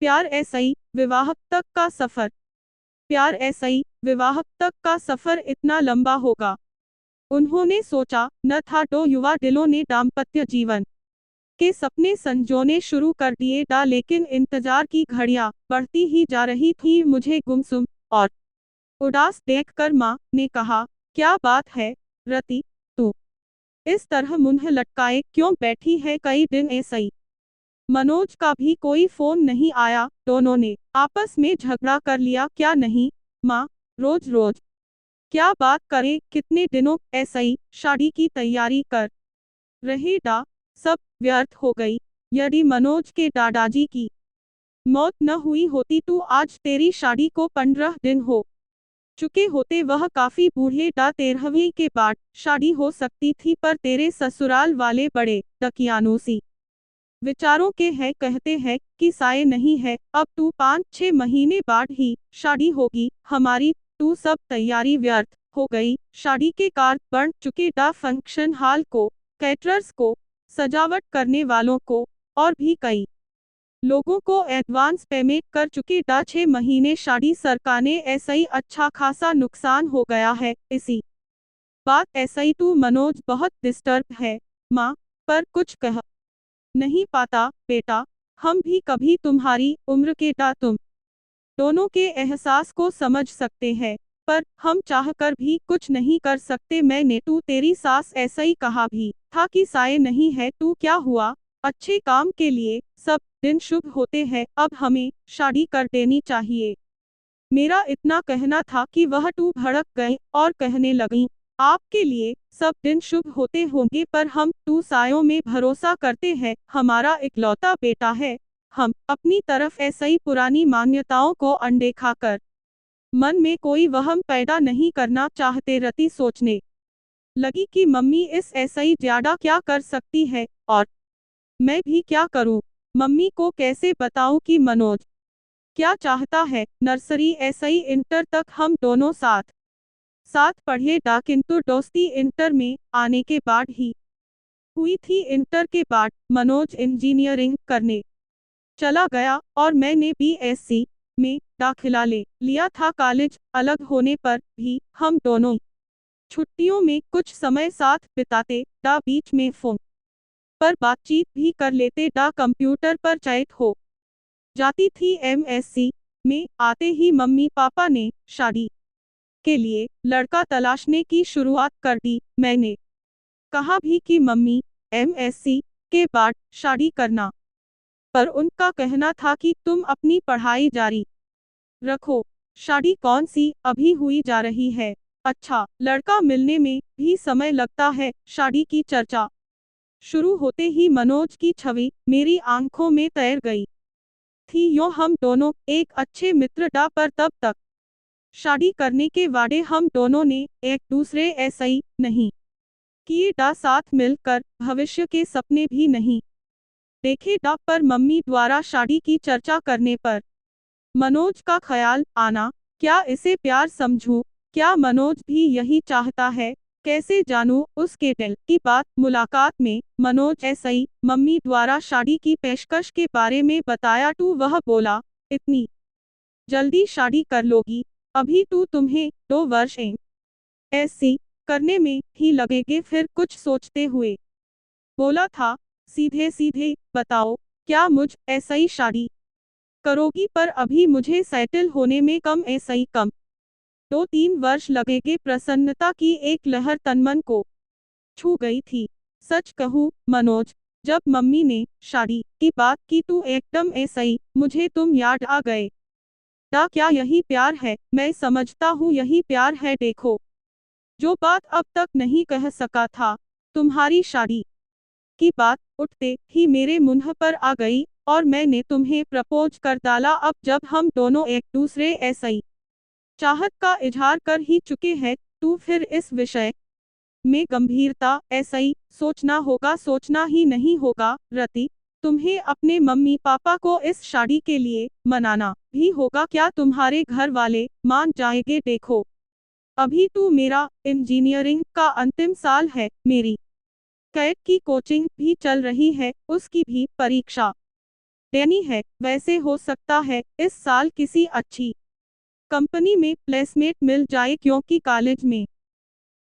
प्यार ऐसई विवाह तक का सफर। प्यार ऐसई विवाह तक का सफर इतना लंबा होगा, उन्होंने सोचा न था। दो युवा दिलों ने दाम्पत्य जीवन के सपने संजोने शुरू कर दिए डा, लेकिन इंतजार की घड़ियां बढ़ती ही जा रही थी। मुझे गुमसुम और उदास देखकर माँ ने कहा, क्या बात है रति, तू इस तरह मुंह लटकाए क्यों बैठी है? कई दिन ऐसई मनोज का भी कोई फोन नहीं आया। दोनों ने आपस में झगड़ा कर लिया। क्या नहीं माँ, रोज रोज क्या बात करें? कितने दिनों ऐसई शादी की तैयारी कर रहे डा, सब व्यर्थ हो गई। यदि मनोज के दादाजी की मौत न हुई होती तो आज तेरी शादी को 15 दिन हो चुके होते। वह काफी बूढ़े डा, 13वीं के बाद शादी हो सकती थी, पर तेरे ससुराल वाले बड़े दकियानूसी विचारों के हैं। कहते हैं कि साये नहीं है, अब तू 5-6 महीने बाद ही शादी होगी हमारी। तू सब तैयारी व्यर्थ हो गई। शादी के कार्ड बन चुके डा, फंक्शन हॉल को, कैटरर्स को, सजावट करने वालों को और भी कई लोगों को एडवांस पेमेंट कर चुके डा। 6 महीने शादी सरकाने ऐसा ही अच्छा खासा नुकसान हो गया है। इसी बात ऐसा ही तू मनोज बहुत डिस्टर्ब है माँ, पर कुछ कह नहीं पाता। बेटा, हम भी कभी तुम्हारी उम्र के डा, तुम दोनों के एहसास को समझ सकते हैं, पर हम चाहकर भी कुछ नहीं कर सकते। मैंने तू तेरी सास ऐसा ही कहा भी था कि साये नहीं है। तू क्या हुआ, अच्छे काम के लिए सब दिन शुभ होते हैं, अब हमें शादी कर देनी चाहिए। मेरा इतना कहना था कि वह तू भड़क गए और कहने लगी, आपके लिए सब दिन शुभ होते होंगे, पर हम तू सायों में भरोसा करते हैं। हमारा इकलौता बेटा है। हम अपनी तरफ ऐसा ही पुरानी मान्यताओं को अनदेखा कर मन में कोई वहम पैदा नहीं करना चाहते। रति सोचने लगी कि मम्मी इस ऐसा ही ज्यादा क्या कर सकती है, और मैं भी क्या करूं? मम्मी को कैसे बताऊं कि मनोज क्या चाहता है? नर्सरी ऐसा ही इंटर तक हम दोनों साथ साथ पढ़े डा, किंतु दोस्ती इंटर में आने के बाद ही हुई थी। इंटर के बाद मनोज इंजीनियरिंग करने चला गया और मैंने बीएससी में दाखिला ले लिया था। कॉलेज अलग होने पर भी हम दोनों छुट्टियों में कुछ समय साथ बिताते डा, बीच में फोन पर बातचीत भी कर लेते डा। कंप्यूटर पर चैट हो जाती थी। एमएससी में आते ही मम्मी पापा ने शादी के लिए लड़का तलाशने की शुरुआत कर दी। मैंने कहा भी कि मम्मी एमएससी के बाद शादी करना, पर उनका कहना था कि तुम अपनी पढ़ाई जारी रखो, शादी कौन सी अभी हुई जा रही है। अच्छा, लड़का मिलने में भी समय लगता है। शादी की चर्चा शुरू होते ही मनोज की छवि मेरी आंखों में तैर गई थी। यूं हम दोनों एक अच्छे मित्र डा, पर तब तक शादी करने के वादे हम दोनों ने एक दूसरे ऐसा ही नहीं किए डा, साथ मिलकर भविष्य के सपने भी नहीं देखे डा। पर मम्मी द्वारा शादी की चर्चा करने पर मनोज का ख्याल आना, क्या इसे प्यार समझूं? क्या मनोज भी यही चाहता है? कैसे जानूं उसके दिल की बात? मुलाकात में मनोज ऐसा ही मम्मी द्वारा शादी की पेशकश के बारे में बताया तो वह बोला, इतनी जल्दी शादी कर लोगी? अभी तो तुम्हें 2 वर्ष ऐसी करने में ही लगेंगे। फिर कुछ सोचते हुए बोला था, सीधे सीधे बताओ, क्या मुझ ऐसा ही शादी करोगी? पर अभी मुझे सेटल होने में कम ऐसा ही कम 2-3 वर्ष लगेंगे। प्रसन्नता की एक लहर तनमन को छू गई थी। सच कहूँ मनोज, जब मम्मी ने शादी की बात की तो एकदम ऐसा ही मुझे तुम याद आ गए डा। क्या यही प्यार है? मैं समझता हूँ यही प्यार है। देखो, जो बात अब तक नहीं कह सका था, तुम्हारी शादी की बात उठते ही मेरे मुंह पर आ गई और मैंने तुम्हें प्रपोज कर डाला। अब जब हम दोनों एक दूसरे ऐसा ही चाहत का इजहार कर ही चुके हैं, तो फिर इस विषय में गंभीरता ऐसा ही सोचना होगा, सोचना ही नहीं होगा। रति, तुम्हें अपने मम्मी पापा को इस शादी के लिए मनाना भी होगा। क्या तुम्हारे घर वाले मान जाएंगे? देखो, अभी तो मेरा इंजीनियरिंग का अंतिम साल है, मेरी कैट की कोचिंग भी चल रही है, उसकी भी परीक्षा लेनी है। वैसे हो सकता है इस साल किसी अच्छी कंपनी में प्लेसमेंट मिल जाए, क्योंकि कॉलेज में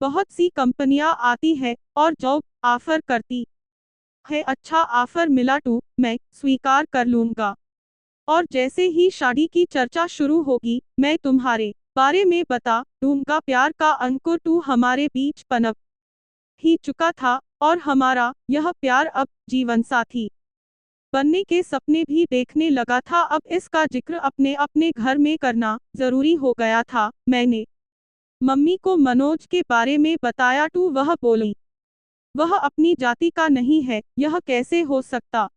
बहुत सी कंपनियां आती है और जॉब ऑफर करती है। अच्छा ऑफर मिला तो मैं स्वीकार कर लूंगा। और जैसे ही शादी की चर्चा शुरू होगी, मैं तुम्हारे बारे में बता दूंगा। प्यार का अंकुर तू हमारे बीच पनप ही चुका था, और हमारा यह प्यार अब जीवन साथी बनने के सपने भी देखने लगा था। अब इसका जिक्र अपने अपने घर में करना जरूरी हो गया था। मैंने मम्मी को मनोज के बारे में बताया तो वह बोली, वह अपनी जाति का नहीं है। यह कैसे हो सकता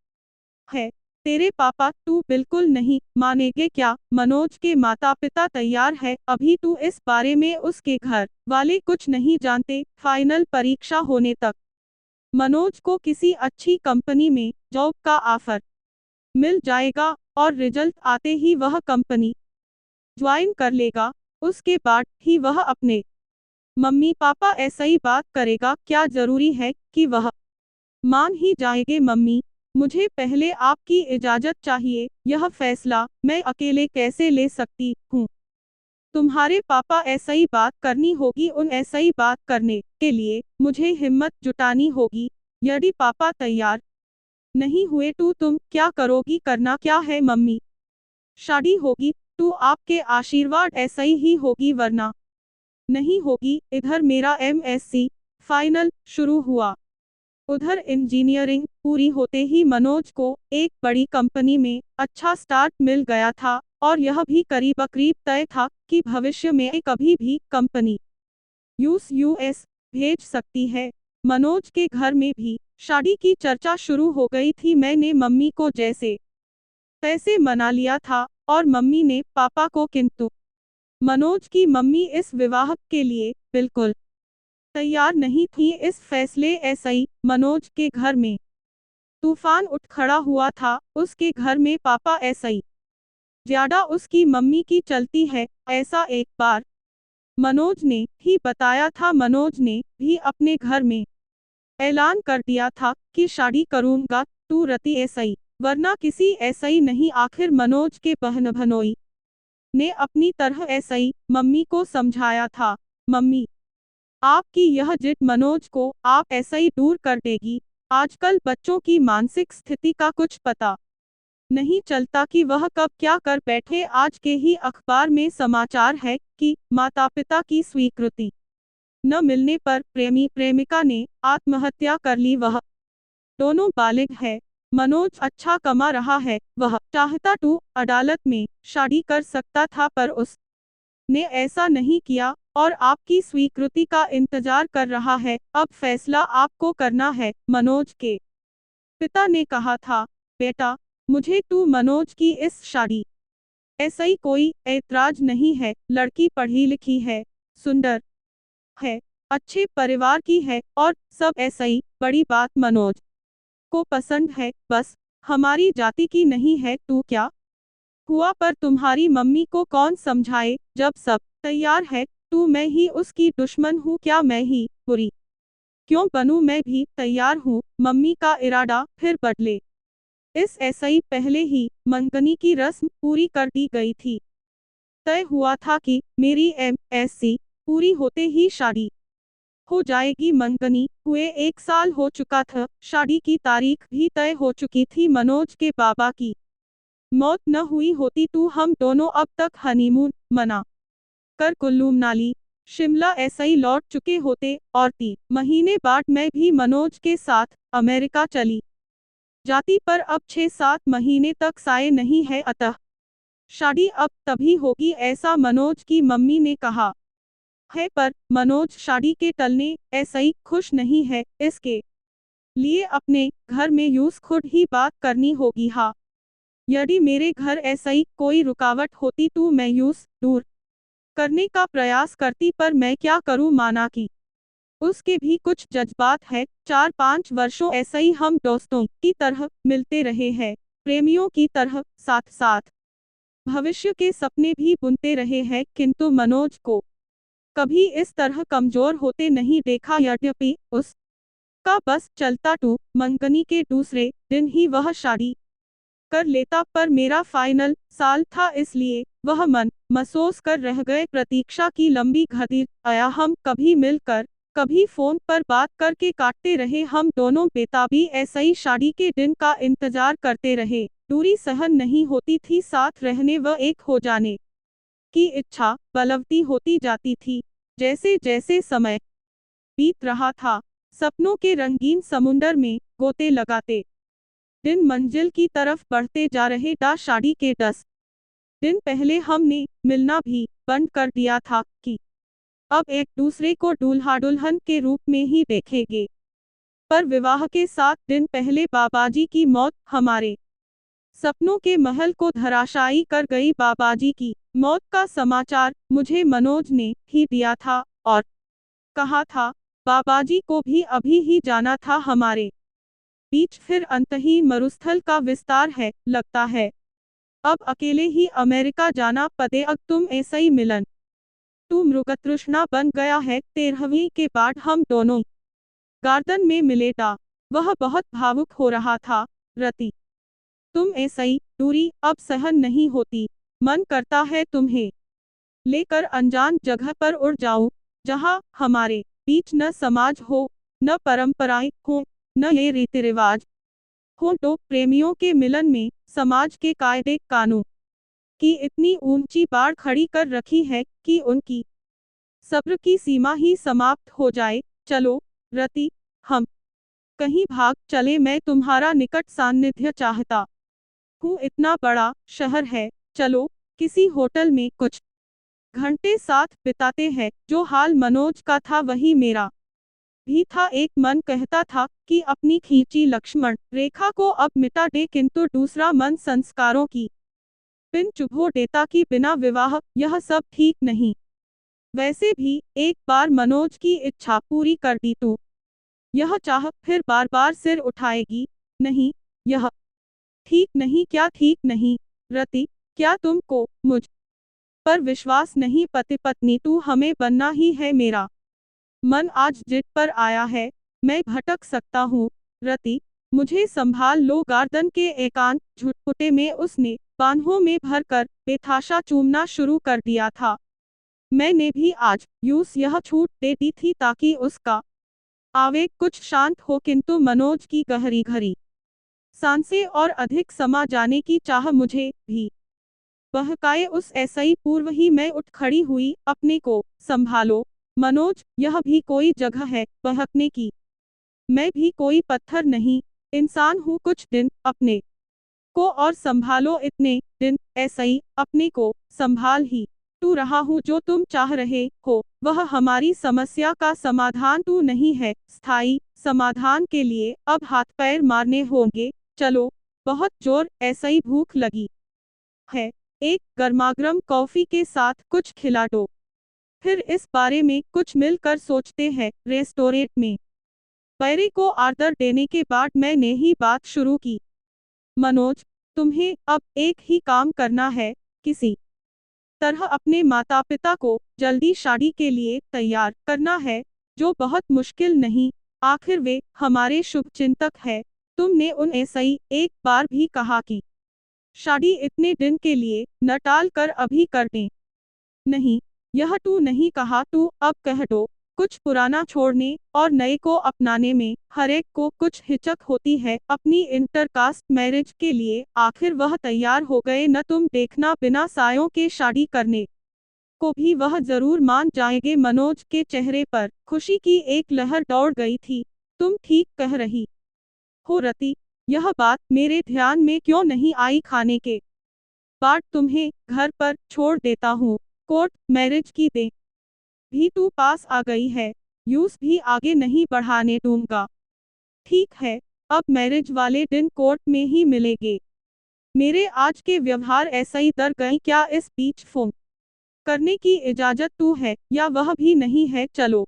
है? तेरे पापा? तू बिल्कुल नहीं मानेगे क्या? मनोज के माता पिता तैयार है। अभी तू इस बारे में उसके घर वाले कुछ नहीं जानते। फाइनल परीक्षा होने तक मनोज को किसी अच्छी कंपनी में जॉब का ऑफर मिल जाएगा, और रिजल्ट आते ही वह कंपनी ज्वाइन कर लेगा। उसके बाद ही वह अपने मम्मी पापा ऐसा ही बात करेगा। क्या जरूरी है कि वह मान ही जाएंगे? मम्मी, मुझे पहले आपकी इजाजत चाहिए। यह फैसला मैं अकेले कैसे ले सकती हूँ? तुम्हारे पापा ऐसा ही बात करनी होगी। उन ऐसा ही बात करने के लिए मुझे हिम्मत जुटानी होगी। यदि पापा तैयार नहीं हुए तो तुम क्या करोगी? करना क्या है मम्मी? शादी होगी तो आपके आशीर्वाद ऐसा ही होगी, वरना नहीं होगी। इधर मेरा MSc फाइनल शुरू हुआ, उधर इंजीनियरिंग पूरी होते ही मनोज को एक बड़ी कंपनी में अच्छा स्टार्ट मिल गया था। और यह भी करीब करीब तय था कि भविष्य में कभी भी कंपनी US भेज सकती है। मनोज के घर में भी शादी की चर्चा शुरू हो गई थी। मैंने मम्मी को जैसे तैसे मना लिया था और मम्मी ने पापा को, किंतु मनोज की मम्मी इस विवाह के लिए बिल्कुल तैयार नहीं थी। इस फैसले ऐसा ही मनोज के घर में तूफान उठ खड़ा हुआ था। उसके घर में पापा ऐसा ही ज्यादा उसकी मम्मी की चलती है, ऐसा एक बार मनोज ने ही बताया था। मनोज ने भी अपने घर में ऐलान कर दिया था कि शादी करूंगा तू रति ऐसा ही, वरना किसी ऐसा ही नहीं। आखिर मनोज के बहन भनोई ने अपनी तरह ऐसा ही मम्मी को समझाया था। मम्मी, आपकी यह जिद मनोज को आप ऐसा ही दूर कर देगी। आजकल बच्चों की मानसिक स्थिति का कुछ पता नहीं चलता कि वह कब क्या कर बैठे। आज के ही अखबार में समाचार है कि माता पिता की स्वीकृति न मिलने पर प्रेमी प्रेमिका ने आत्महत्या कर ली। वह दोनों बालिग है। मनोज अच्छा कमा रहा है। वह चाहता तो अदालत में शादी कर सकता था, पर उसने ऐसा नहीं किया और आपकी स्वीकृति का इंतजार कर रहा है। अब फैसला आपको करना है। मनोज के पिता ने कहा था, बेटा, मुझे तू मनोज की इस शादी ऐसा ही कोई ऐतराज नहीं है। लड़की पढ़ी लिखी है, सुंदर है, अच्छे परिवार की है, और सब ऐसा ही। बड़ी बात मनोज को पसंद है, बस हमारी जाति की नहीं है। तू क्या हुआ, पर तुम्हारी मम्मी को कौन समझाए? जब सब तैयार है तो मैं ही उसकी दुश्मन हूँ क्या? मैं ही बुरी क्यों बनूं? मैं भी तैयार हूँ। मम्मी का इरादा फिर बदले। इस ऐसा ही पहले ही मंगनी की रस्म पूरी कर दी गई थी। तय हुआ था कि मेरी MSc पूरी होते ही शादी हो जाएगी। मंगनी हुए 1 साल हो चुका था। शादी की तारीख भी तय हो चुकी थी। मनोज के बाबा की मौत न हुई होती तो हम दोनों अब तक हनीमून मना कर कुल्लू मनाली शिमला ऐसा ही लौट चुके होते, और 3 महीने बाद मैं भी मनोज के साथ अमेरिका चली जाती। पर अब 6-7 महीने तक साए नहीं है, अतः शादी अब तभी होगी, ऐसा मनोज की मम्मी ने कहा है। पर मनोज शादी के टलने ऐसा ही खुश नहीं है। इसके लिए अपने घर में यूस खुद ही बात करनी होगी। हाँ, यदि मेरे घर ऐसा ही कोई रुकावट होती तो मैं यूस दूर करने का प्रयास करती, पर मैं क्या करूं? माना कि उसके भी कुछ जज्बात है। 4-5 वर्षों ऐसा ही हम दोस्तों की तरह मिलते रहे हैं, प्रेमियों की तरह साथ साथ भविष्य के सपने भी बुनते रहे हैं, किंतु मनोज को कभी इस तरह कमजोर होते नहीं देखा। यद्यपि उसका बस चलता तो मंगनी के दूसरे दिन ही वह शादी कर लेता, पर मेरा फाइनल साल था इसलिए वह मन महसूस कर रह गए। प्रतीक्षा की लंबी घड़ी आया, हम कभी मिलकर कभी फोन पर बात करके काटते रहे। हम दोनों बेताबी ऐसा ही शादी के दिन का इंतजार करते रहे। दूरी सहन नहीं होती थी, साथ रहने व एक हो जाने की इच्छा बलवती होती जाती थी। जैसे जैसे समय बीत रहा था, सपनों के रंगीन समुंदर में गोते लगाते दिन मंजिल की तरफ बढ़ते जा रहे। शादी के 10 दिन पहले हमने मिलना भी बंद कर दिया था कि अब एक दूसरे को दूल्हा दुल्हन के रूप में ही देखेंगे। पर विवाह के 7 दिन पहले बाबाजी की मौत हमारे सपनों के महल को धराशायी कर गई। बाबाजी की मौत का समाचार मुझे मनोज ने ही दिया था और कहा था बाबाजी को भी अभी ही जाना था। हमारे बीच फिर अंतहीन मरुस्थल का विस्तार है। लगता है अब अकेले ही अमेरिका जाना पड़े। अब तुम ऐसा ही मिलन तू मृगतृष्णा बन गया है। 13वीं के बाद हम दोनों गार्डन में मिले था। वह बहुत भावुक हो रहा था। रति, तुम ऐसा ही दूरी अब सहन नहीं होती। मन करता है तुम्हें लेकर अनजान जगह पर उड़ जाऊं, जहां हमारे बीच न समाज हो, न परंपराएं हो, न ये रीति रिवाज हो। तो प्रेमियों के मिलन में समाज के कायदे कानून की इतनी ऊंची बाड़ खड़ी कर रखी है कि उनकी सब्र की सीमा ही समाप्त हो जाए। चलो रति, हम कहीं भाग चले। मैं तुम्हारा निकट सान्निध्य चाहता हूँ। इतना बड़ा शहर है, चलो किसी होटल में कुछ घंटे साथ बिताते हैं। जो हाल मनोज का था वही मेरा भी था। एक मन कहता था कि अपनी खींची लक्ष्मण रेखा को अब मिटा दे, किंतु दूसरा मन संस्कारों की पिन चुभो देता कि बिना विवाह यह सब ठीक नहीं। वैसे भी एक बार मनोज की इच्छा पूरी कर दी तो यह चाह फिर बार बार सिर उठाएगी नहीं। यह ठीक नहीं। क्या ठीक नहीं? रति, क्या तुमको मुझ पर विश्वास नहीं? पति पत्नी तू हमें बनना ही है। मेरा मन आज जिद पर आया है, मैं भटक सकता हूँ। रति, मुझे संभाल लो। गार्डन के एकांत झुटपुटे में उसने बाहों में भरकर बेतहाशा चूमना शुरू कर दिया था। मैंने भी आज यूं यह छूट दे दी थी ताकि उसका आवेग कुछ शांत हो, किंतु मनोज की गहरी घरी सांसें और अधिक समा जाने की चाह मुझे भी बहकाए। उस ऐसा ही पूर्व ही मैं उठ खड़ी हुई। अपने को संभालो मनोज, यह भी कोई जगह है बहकने की। मैं भी कोई पत्थर नहीं, इंसान हूँ। कुछ दिन अपने को और संभालो। इतने दिन ऐसा ही अपने को संभाल ही तू रहा हूँ। जो तुम चाह रहे हो वह हमारी समस्या का समाधान तू नहीं है। स्थायी समाधान के लिए अब हाथ पैर मारने होंगे। चलो, बहुत जोर ऐसा ही भूख लगी है, एक गर्मागर्म कॉफी के साथ कुछ खिला दो। फिर इस बारे में कुछ मिलकर सोचते हैं। रेस्टोरेंट में पैरे को आर्डर देने के बाद मैंने ही बात शुरू की। मनोज, तुम्हें अब एक ही काम करना है, किसी तरह अपने माता पिता को जल्दी शादी के लिए तैयार करना है, जो बहुत मुश्किल नहीं। आखिर वे हमारे शुभचिंतक है। तुमने उन ऐसा ही एक बार भी कहा कि शादी इतने दिन के लिए न टाल कर अभी कर दें। नहीं, यह तू नहीं कहा। तू अब कह दो। कुछ पुराना छोड़ने और नए को अपनाने में हरेक को कुछ हिचक होती है। अपनी इंटरकास्ट मैरिज के लिए आखिर वह तैयार हो गए न? तुम देखना, बिना सायों के शादी करने को भी वह जरूर मान जाएंगे। मनोज के चेहरे पर खुशी की एक लहर दौड़ गई थी। तुम ठीक कह रही हो रति, यह बात मेरे ध्यान में क्यों नहीं आई? खाने के बाद तुम्हें घर पर छोड़ देता हूँ। कोर्ट मैरिज की दे भी तू पास आ गई है, यूस भी आगे नहीं बढ़ाने दूंगा। ठीक है, अब मैरिज वाले दिन कोर्ट में ही मिलेंगे। मेरे आज के व्यवहार ऐसा ही डर गए क्या? इस बीच फोन करने की इजाजत तू है या वह भी नहीं है? चलो,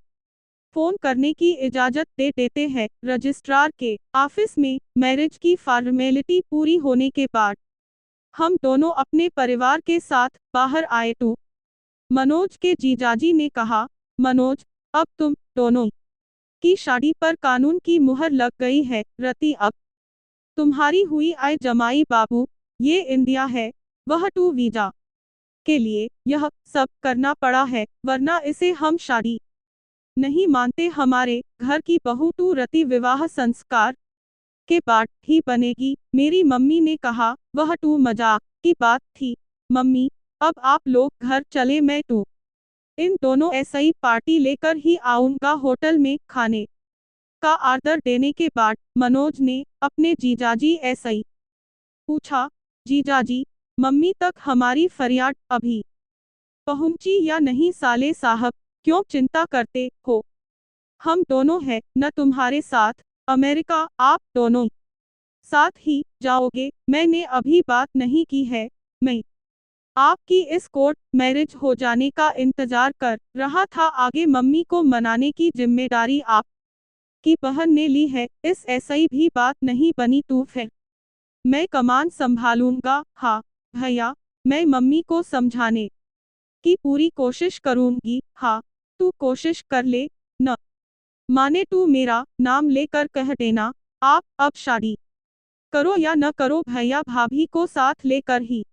फोन करने की इजाजत दे देते हैं। रजिस्ट्रार के ऑफिस में मैरिज की फॉर्मेलिटी पूरी होने के बाद हम दोनों अपने परिवार के साथ बाहर आए तो मनोज के जीजाजी ने कहा, मनोज, अब तुम दोनों की शादी पर कानून की मुहर लग गई है। रति, अब तुम्हारी हुई आए जमाई बाबू ये इंडिया है, वह टू वीजा के लिए यह सब करना पड़ा है, वरना इसे हम शादी नहीं मानते। हमारे घर की बहू टू रति विवाह संस्कार के बाद ही बनेगी। मेरी मम्मी ने कहा। वह टू मजाक की बात थी मम्मी, अब आप लोग घर चले, मैं टू इन दोनों ऐसी पार्टी लेकर ही आऊंगा। होटल में खाने का ऑर्डर देने के बाद मनोज ने अपने जीजाजी ऐसे पूछा, जीजाजी, मम्मी तक हमारी फरियाद अभी पहुंची या नहीं? साले साहब, क्यों चिंता करते हो? हम दोनों हैं न तुम्हारे साथ अमेरिका, आप दोनों साथ ही जाओगे। मैंने अभी बात नहीं की है, मैं आपकी इस कोर्ट मैरिज हो जाने का इंतजार कर रहा था। आगे मम्मी को मनाने की जिम्मेदारी आपकी बहन ने ली है। इस ऐसी भी बात नहीं बनी तो फिर मैं कमान संभालूंगा। हाँ भैया, मैं मम्मी को समझाने की पूरी कोशिश करूंगी। हाँ, तू कोशिश कर ले, न माने तू मेरा नाम लेकर कह देना। आप अब शादी करो या न करो, भैया भाभी को साथ लेकर ही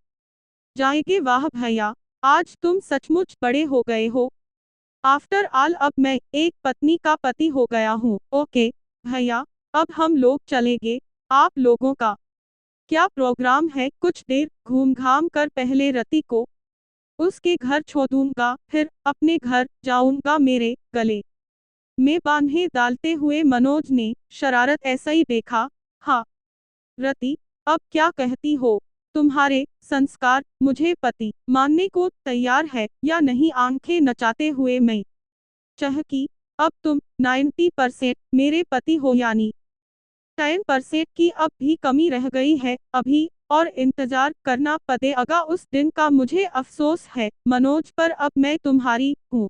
जाएंगे। वाह भैया, आज तुम सचमुच बड़े हो गए हो। आफ्टर ऑल अब मैं एक पत्नी का पति हो गया हूँ। ओके भैया, अब हम लोग चलेंगे। आप लोगों का क्या प्रोग्राम है? कुछ देर घूम घाम कर पहले रति को उसके घर छोड़ दूंगा, फिर अपने घर जाऊंगा। मेरे गले में बांधे डालते हुए मनोज ने शरारत ऐसा ही देखा। हाँ रति, अब क्या कहती हो? तुम्हारे संस्कार मुझे पति मानने को तैयार है या नहीं? आंखें नचाते हुए मैं चहकी। अब तुम 90% मेरे पति हो, यानी 10% की अब भी कमी रह गई है। अभी और इंतजार करना पड़ेगा उस दिन का। मुझे अफसोस है मनोज, पर अब मैं तुम्हारी हूँ।